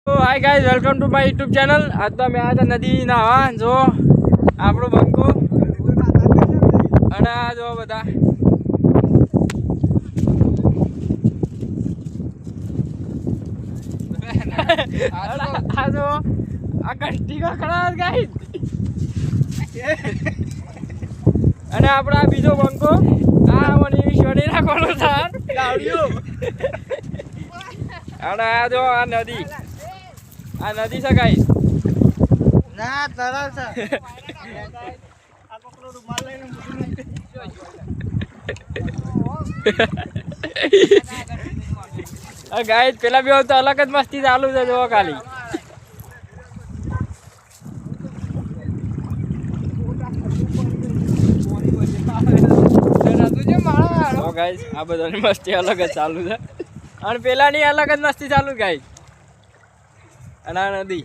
તો hi guys, welcome to my YouTube channel. આજ તો અમે આવ્યા હતા નદી નાવા. જો આપણો બંકો અને આ જો બધા આ જો આ કષ્ટી ખડા ગાઈઝ અને આપણો આ બીજો બંકો આ મને ઈશ્વરી રાખવાનો થાર ગાડીઓ અને આ જો આ નદી છે ગાઈસ. ના તરલ છે આ પકડો રૂમાલ લઈને ગાઈસ પેલા બે તો અલગ જ મસ્તી ચાલુ છે જો ખાલી. ગાઈસ આ બધાની મસ્તી અલગ જ ચાલુ છે અને પેલાની અલગ જ મસ્તી ચાલુ ગાઈસ. અને આ નદી